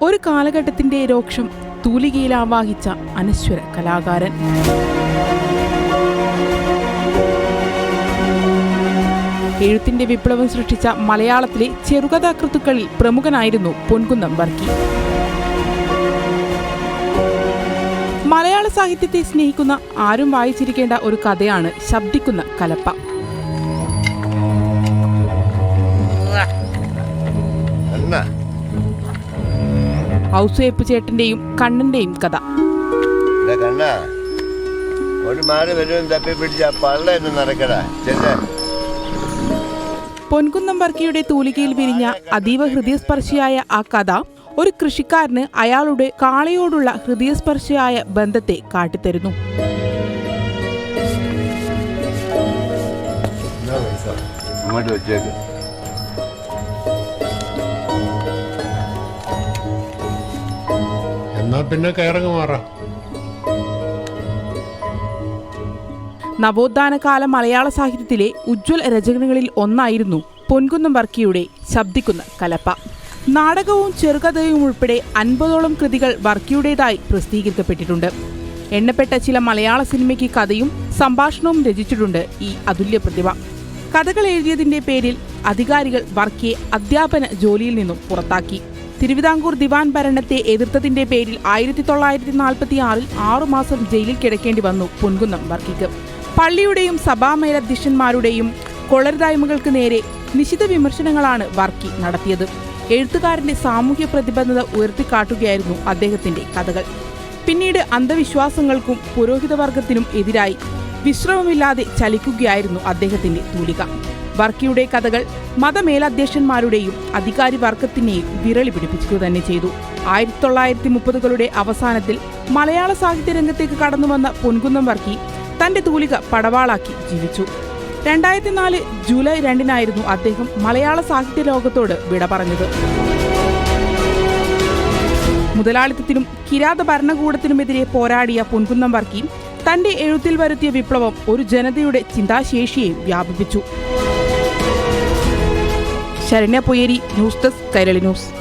ഒരു കാലഘട്ടത്തിന്റെ രോക്ഷം തൂലികയിൽ ആവാഹിച്ച അനശ്വര കലാകാരൻ. എഴുത്തിന്റെ വിപ്ലവം സൃഷ്ടിച്ച മലയാളത്തിലെ ചെറുകഥാകൃത്തുക്കളിൽ പ്രമുഖനായിരുന്നു പൊൻകുന്നം വർക്കി. മലയാള സാഹിത്യത്തെ സ്നേഹിക്കുന്ന ആരും വായിച്ചിരിക്കേണ്ട ഒരു കഥയാണ് ശബ്ദിക്കുന്ന കലപ്പ. ഔസേപ്പ് ചേട്ടന്റെയും കണ്ണന്റെയും കഥ. പൊൻകുന്നം വർക്കിയുടെ തൂലികയിൽ വിരിഞ്ഞ അതീവ ഹൃദയസ്പർശിയായ ആ കഥ ഒരു കൃഷിക്കാരന് അയാളുടെ കാളയോടുള്ള ഹൃദയസ്പർശിയായ ബന്ധത്തെ കാട്ടിത്തരുന്നു. പിന്നെ കയറങ്ങ് മാറാം. നവോത്ഥാനകാല മലയാള സാഹിത്യത്തിലെ ഉജ്ജ്വല രചനകളിൽ ഒന്നായിരുന്നു പൊൻകുന്നം വർക്കിയുടെ ശബ്ദിക്കുന്ന കലപ്പ. നാടകവും ചെറുകഥയും ഉൾപ്പെടെ 50ഓളം കൃതികൾ വർക്കിയുടേതായി പ്രസിദ്ധീകരിക്കപ്പെട്ടിട്ടുണ്ട്. എണ്ണപ്പെട്ട ചില മലയാള സിനിമയ്ക്ക് കഥയും സംഭാഷണവും രചിച്ചിട്ടുണ്ട് ഈ അതുല്യ പ്രതിഭ. കഥകൾ എഴുതിയതിന്റെ പേരിൽ അധികാരികൾ വർക്കിയെ അധ്യാപന ജോലിയിൽ നിന്നും പുറത്താക്കി. തിരുവിതാംകൂർ ദിവാൻ ഭരണത്തെ എതിർത്തതിന്റെ പേരിൽ 1946 6 മാസം ജയിലിൽ കിടക്കേണ്ടി വന്നു പൊൻകുന്നം വർക്കിക്ക്. പള്ളിയുടെയും സഭാമേലധ്യക്ഷന്മാരുടെയും കൊള്ളരുതായ്മകൾക്ക് നേരെ നിശിത വിമർശനങ്ങളാണ് വർക്കി നടത്തിയത്. എഴുത്തുകാരന്റെ സാമൂഹ്യ പ്രതിബദ്ധത ഉയർത്തിക്കാട്ടുകയായിരുന്നു അദ്ദേഹത്തിന്റെ കഥകൾ. പിന്നീട് അന്ധവിശ്വാസങ്ങൾക്കും പുരോഹിതവർഗത്തിനും എതിരായി വിശ്രമമില്ലാതെ ചലിക്കുകയായിരുന്നു അദ്ദേഹത്തിന്റെ തൂലിക. വർക്കിയുടെ കഥകൾ മതമേലധ്യക്ഷന്മാരുടെയും അധികാരി വർഗത്തിനെയും വിരളി പിടിപ്പിക്കുക തന്നെ ചെയ്തു. 1930കളുടെ അവസാനത്തിൽ മലയാള സാഹിത്യ രംഗത്തേക്ക് കടന്നുവന്ന പൊൻകുന്നം വർക്കി തന്റെ തൂലിക പടവാളാക്കി ജീവിച്ചു. 2004 ജൂലൈ 2 അദ്ദേഹം മലയാള സാഹിത്യ ലോകത്തോട് വിട പറഞ്ഞത്. മുതലാളിത്തത്തിനും കിരാത ഭരണകൂടത്തിനുമെതിരെ പോരാടിയ പൊൻകുന്നം വർക്കി തന്റെ എഴുത്തിൽ വരുത്തിയ വിപ്ലവം ഒരു ജനതയുടെ ചിന്താശേഷിയെ വ്യാപിപ്പിച്ചു. Saranya Poyyeri, news desk, Kairali news.